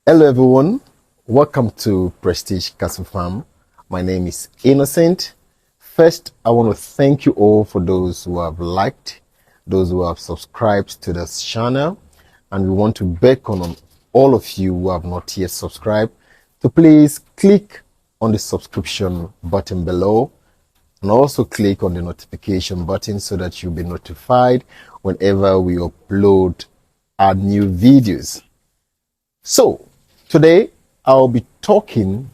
Hello everyone, welcome to Prestige Castle Farm. My name is Innocent. First, I want to thank you all for those who have liked, those who have subscribed to this channel, and we want to beckon on all of you who have not yet subscribed to please click on the subscription button below and also click on the notification button so that you'll be notified whenever we upload our new videos. So, today, I'll be talking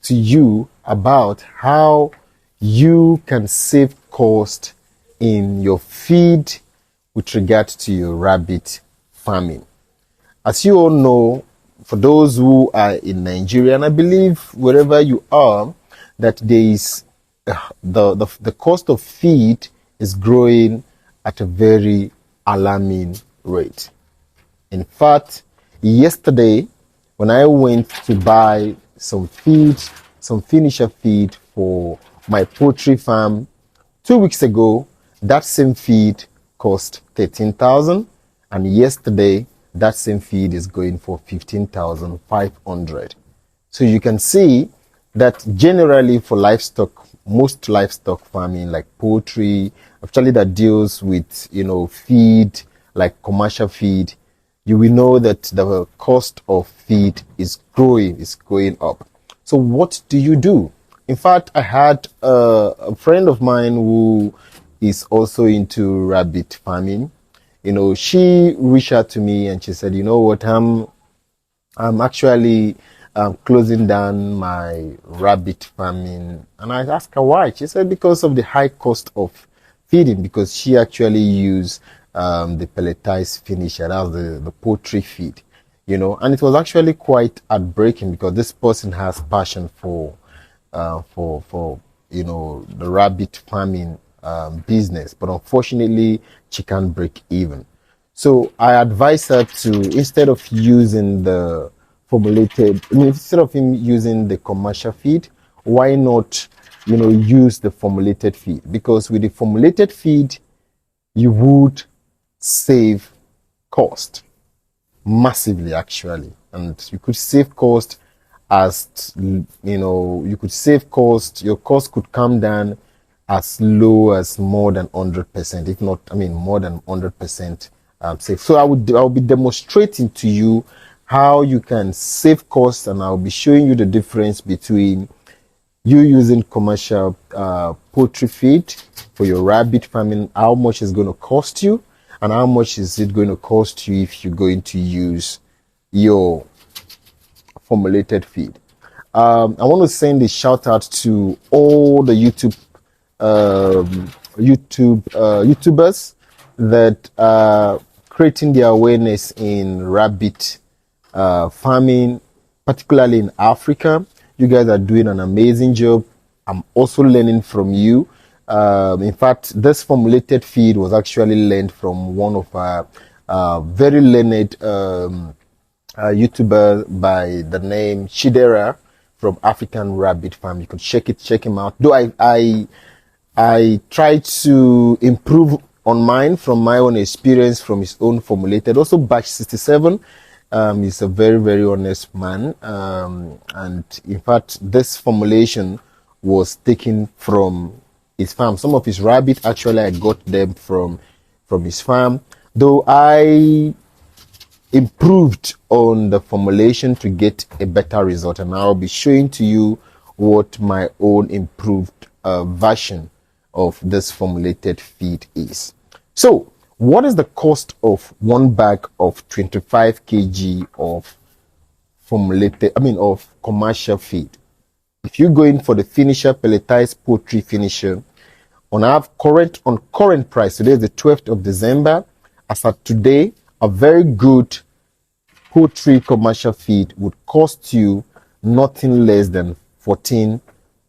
to you about how you can save cost in your feed with regard to your rabbit farming. As you all know, for those who are in Nigeria, and I believe wherever you are, that there is the cost of feed is growing at a very alarming rate. In fact, yesterday, when I went to buy some feed, some finisher feed for my poultry farm, 2 weeks ago, that same feed cost 13,000, and yesterday, that same feed is going for 15,500. So you can see that generally for livestock, most livestock farming like poultry, actually that deals with, feed, like commercial feed, you will know that the cost of feed is going up. So what do you do? In fact, I had a friend of mine who is also into rabbit farming. She reached out to me and she said, you know what, I'm actually closing down my rabbit farming. And I asked her why. She said because of the high cost of feeding, because she actually used the pelletized finisher, that's the poultry feed, and it was actually quite heartbreaking because this person has passion for the rabbit farming business, but unfortunately she can't break even. So I advise her to, instead of using the instead of him using the commercial feed, why not use the formulated feed? Because with the formulated feed you would save cost massively, actually, and you could save cost you could save cost. Your cost could come down as low as more than 100%, if not, more than 100% save. So I'll be demonstrating to you how you can save costs, and I'll be showing you the difference between you using commercial poultry feed for your rabbit farming, how much is going to cost you, and how much is it going to cost you if you're going to use your formulated feed. I want to send a shout out to all the YouTubers that are creating the awareness in rabbit farming, particularly in Africa. You guys are doing an amazing job. I'm also learning from you. In fact, this formulated feed was actually learned from one of our very learned YouTuber by the name Chidera from African Rabbit Farm. You could check him out. Though I try to improve on mine from my own experience from his own formulated. Also, Batch 67. He's a very, very honest man. And in fact, this formulation was taken from his farm. Some of his rabbit, actually, I got them from his farm. Though I improved on the formulation to get a better result. And I'll be showing to you what my own improved version of this formulated feed is. So, what is the cost of one bag of 25 kg of of commercial feed? If you go in for the finisher, pelletized poultry finisher, on current price, today is the 12th of December, as of today, a very good poultry commercial feed would cost you nothing less than 14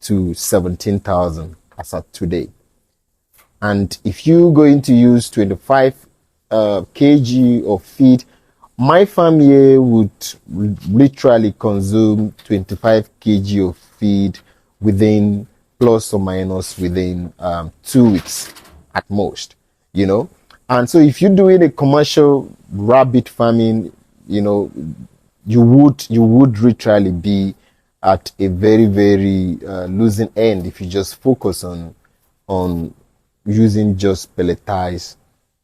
to 17,000 as of today. And if you're going to use 25 kg of feed, my farm here would literally consume 25 kg of feed within plus or minus within 2 weeks at most, And so if you're doing a commercial rabbit farming, you would literally be at a very very losing end if you just focus on using just pelletized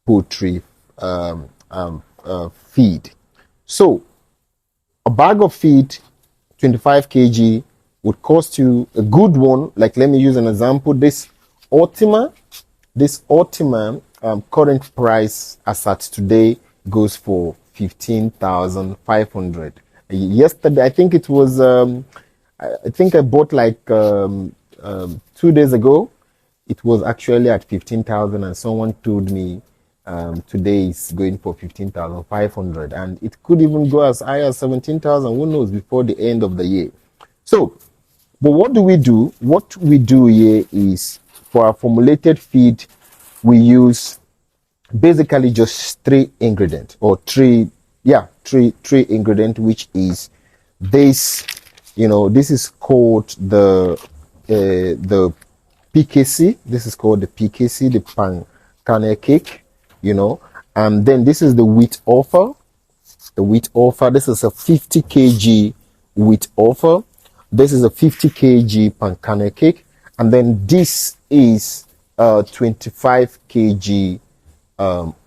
poultry feed. So a bag of feed 25 kg would cost you a good one. Like, let me use an example. This Ultima current price as at today goes for 15,500. Yesterday, I think it was, I think I bought like 2 days ago. It was actually at 15,000, and someone told me today is going for 15,500, and it could even go as high as 17,000. Who knows, before the end of the year. So, but what do we do? What we do here is, for our formulated feed, we use basically just three ingredients, or three ingredient, which is this. This is called the PKC. This is called the PKC, the pan kernel cake. And then this is the wheat offer. The wheat offer. This is a 50 kg wheat offer. This is a 50 kg pan kernel cake, and then this is 25 kg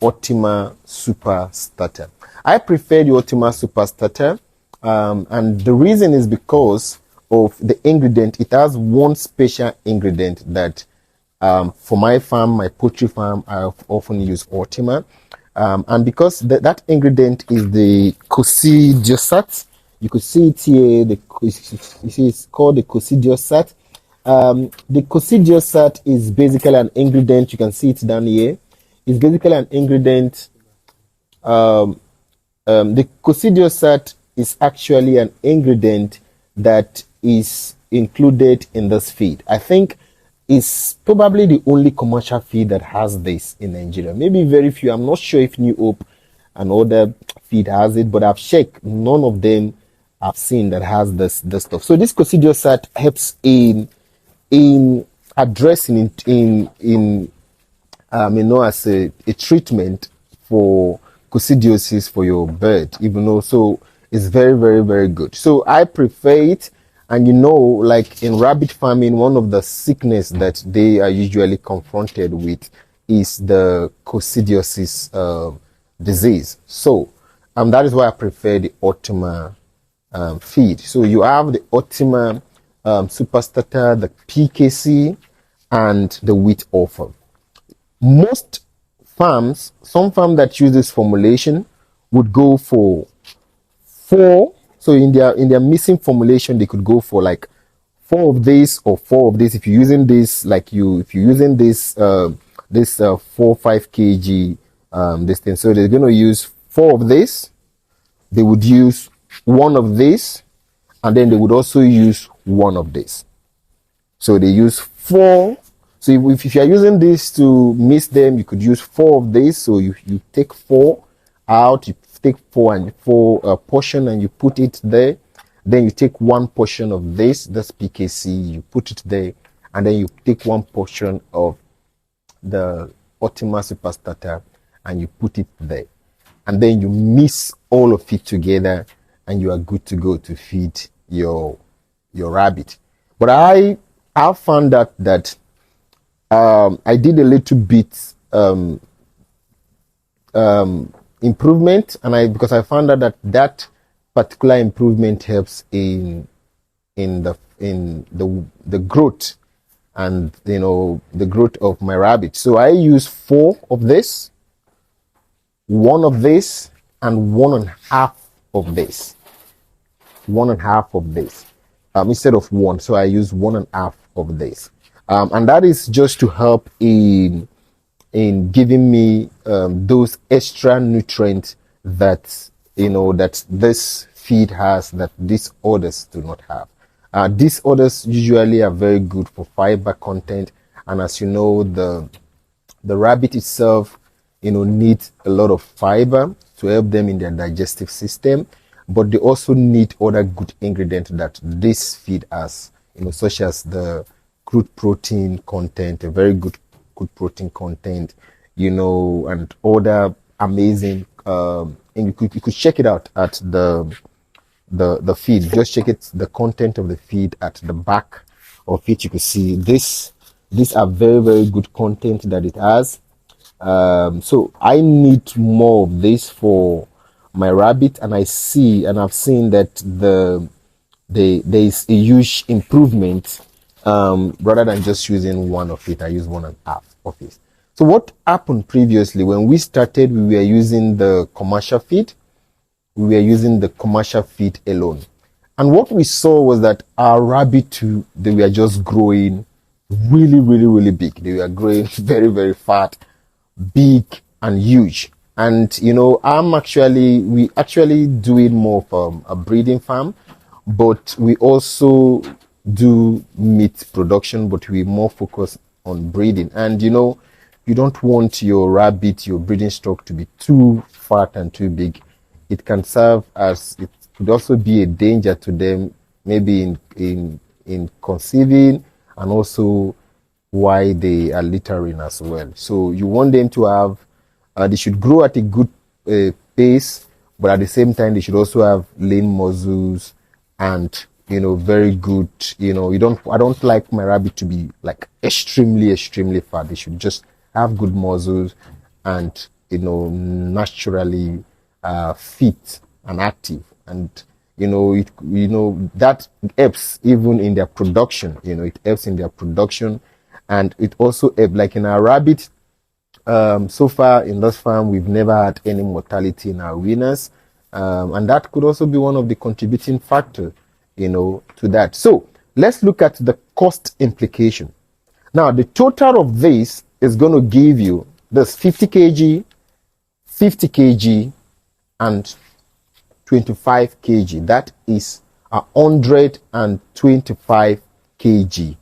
Ultima Super Starter. I prefer the Ultima Super Starter, and the reason is because of the ingredient. It has one special ingredient that for my farm, my poultry farm, I often use Ultima, and because that ingredient is the coccidiosat. You could see it here. You see, it's called the coccidiosat. The coccidiosat is basically an ingredient. You can see it down here. It's basically an ingredient. The coccidiosat is actually an ingredient that is included in this feed. I think it's probably the only commercial feed that has this in Nigeria. Maybe very few. I'm not sure if New Hope and other feed has it, but I've checked. None of them I've seen that has this stuff. So this coccidiosat helps in addressing as a treatment for coccidiosis for your bird, even though, so it's very very very good. So I prefer it. And like in rabbit farming, one of the sickness that they are usually confronted with is the coccidiosis disease. So that is why I prefer the Ultima feed. So you have the Ultima Super Starter, the PKC, and the wheat offer. Most farms, some farm that uses formulation would go for 4. So in their missing formulation, they could go for like 4 of this or 4 of this. If you're using this, if you're using this 4-5 kg this thing, so they're going to use 4 of this. They would use 1 of this, and then they would also use 1 of this. So they use 4. So if you are using this to mix them, you could use 4 of this. So you take 4 out, you take 4 portion, and you put it there. Then you take 1 portion of this PKC, you put it there, and then you take 1 portion of the Ultima Super Starter and you put it there, and then you mix all of it together, and you are good to go to feed your rabbit. But I found that I did a little bit improvement, and because I found out that particular improvement helps in the growth, and the growth of my rabbit. So I use 4 of this, 1 of this, and 1.5 of this. 1.5 of this instead of 1. So I use 1.5 of this, and that is just to help in giving me those extra nutrients that that this feed has, that these others do not have. These others usually are very good for fiber content, and as you know, the rabbit itself needs a lot of fiber to help them in their digestive system, but they also need other good ingredients that this feed has, such as the crude protein content, a very good protein content, and other amazing. And you could check it out at the the feed. Just check it, the content of the feed at the back of it. You can see this. These are very, very good content that it has. So I need more of this for my rabbit, and I've seen that there is a huge improvement. Rather than just using one of it, I use 1.5 of it. So what happened previously when we started, we were using the commercial feed. We were using the commercial feed alone. And what we saw was that our rabbit too, they were just growing really, really, really big. They were growing very, very fat, big and huge. And we actually doing more of a breeding farm, but we also do meat production, but we more focus on breeding. And you don't want your rabbit, your breeding stock, to be too fat and too big. It can serve as, it could also be a danger to them, maybe in conceiving, and also why they are littering as well. So you want them to have, they should grow at a good pace, but at the same time they should also have lean muscles and very good. I don't like my rabbit to be like extremely fat. They should just have good muscles and naturally fit and active, and that helps even in their production. It helps in their production, and it also helps, like in our rabbit. So far in this farm, we've never had any mortality in our winners, and that could also be one of the contributing factor, to that. So let's look at the cost implication. Now, the total of this is going to give you this 50 kg, 50 kg, and 25 kg. That is 125 kg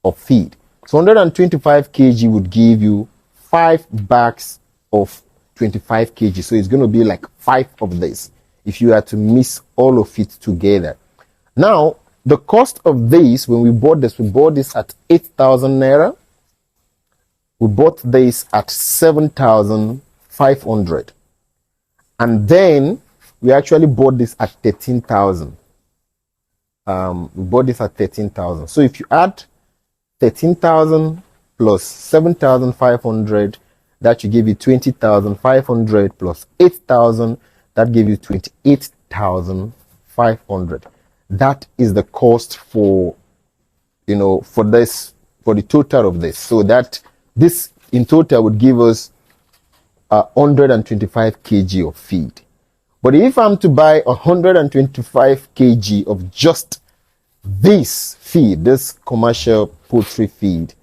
of feed. So 125 kg would give you 5 bags of 25 kg. So it's going to be like 5 of this if you are to mix all of it together. Now, the cost of this, when we bought this at 8,000 naira. We bought this at 7,500. And then we actually bought this at 13,000. We bought this at 13,000. So if you add 13,000 plus 7,500, that should give you 20,500 plus 8,000, that gives you 28,500. That is the cost for the total of this. So that this in total would give us 125 kg of feed. But if I'm to buy 125 kg of just this feed, this commercial poultry feed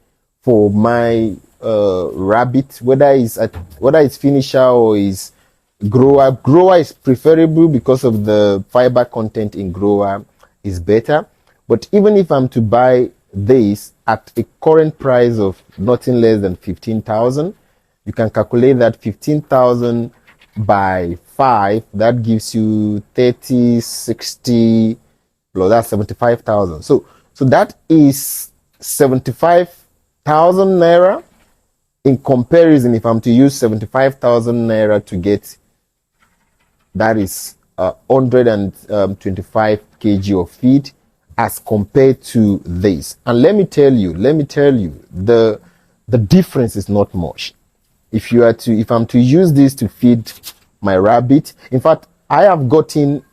for my rabbit, whether it's finisher or is grower is preferable because of the fiber content in grower is better. But even if I'm to buy this at a current price of nothing less than 15,000, you can calculate that 15,000 by 5, that gives you 30, 60, well, that's 75,000. So that is 75,000 naira. In comparison, if I'm to use 75,000 naira to get, that is 125 kg of feed as compared to this. And let me tell you, the difference is not much. If I'm to use this to feed my rabbit, in fact, I have gotten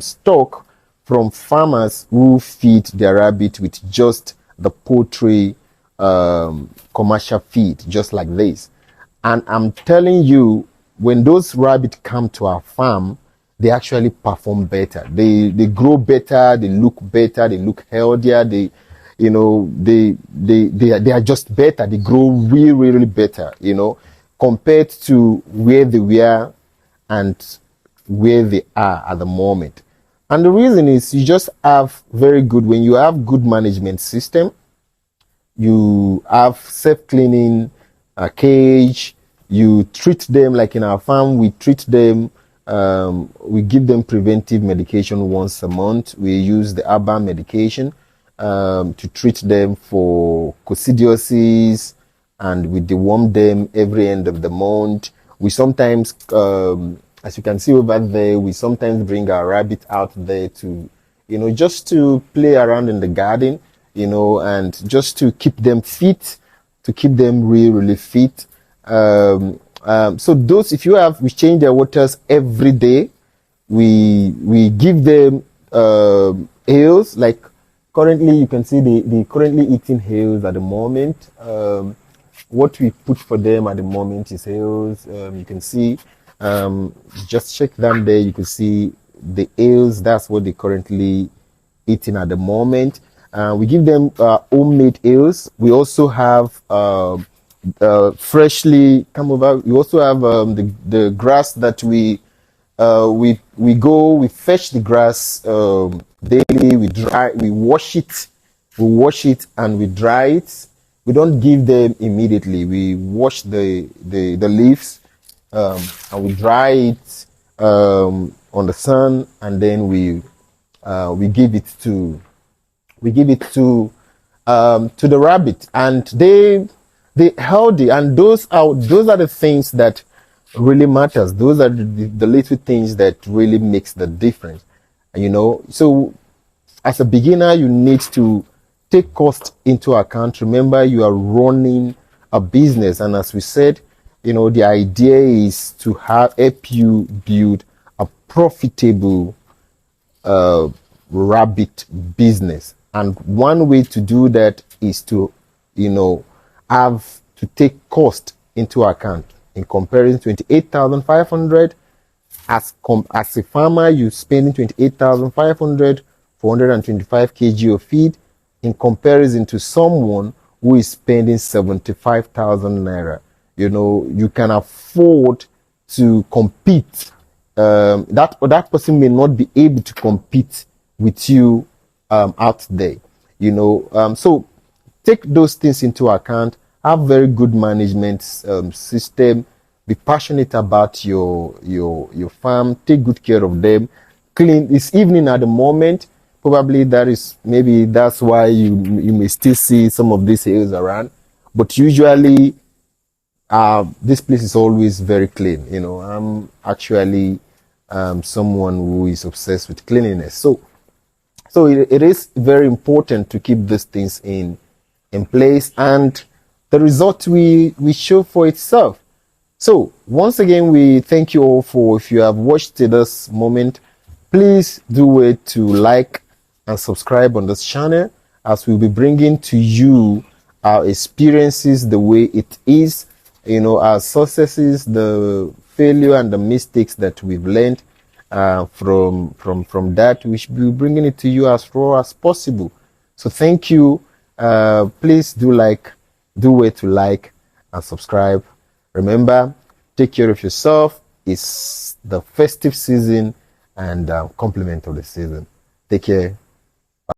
stock from farmers who feed their rabbit with just the poultry commercial feed, just like this. And I'm telling you, when those rabbits come to our farm, they actually perform better. They grow better, they look better, they look healthier, they are just better. They grow really, really better, compared to where they were and where they are at the moment. And the reason is you just have when you have good management system, you have self-cleaning cage, you treat them like in our farm, we treat them, we give them preventive medication once a month. We use the herbal medication to treat them for coccidiosis, and we deworm them every end of the month. We sometimes As you can see over there, we sometimes bring our rabbit out there to, just to play around in the garden, and just to keep them fit, to keep them really, really fit. So those, we change their waters every day. We give them hails. Like currently, you can see they currently eating hails at the moment. What we put for them at the moment is hails. You can see, just check down there. You can see the hails. That's what they currently eating at the moment. We give them homemade ales. We also have freshly come over. We also have the grass that we fetch the grass daily. We wash it and we dry it. We don't give them immediately. We wash the leaves and we dry it on the sun, and then we give it to the rabbit, and they healthy, and those are the things that really matters. Those are the little things that really makes the difference, so as a beginner, you need to take cost into account. Remember, you are running a business, and as we said, the idea is to help you build a profitable rabbit business. And one way to do that is to, have to take cost into account. In comparison, 28,500 as a farmer, you spending 28,500 for 125 kg of feed, in comparison to someone who is spending 75,000 naira. You can afford to compete. That person may not be able to compete with you out there. So take those things into account. Have very good management system. Be passionate about your farm. Take good care of them. Clean. It's evening at the moment. Probably that's why you may still see some of these hails around. But usually, this place is always very clean. I'm actually someone who is obsessed with cleanliness. So it is very important to keep these things in place, and the result we show for itself. So once again, we thank you all if you have watched to this moment, please do it to like and subscribe on this channel, as we'll be bringing to you our experiences the way it is, our successes, the failure and the mistakes that we've learned from that. We should be bringing it to you as raw as possible. So thank you. Please do it to like and subscribe. Remember, take care of yourself. It's the festive season and complement of the season. Take care.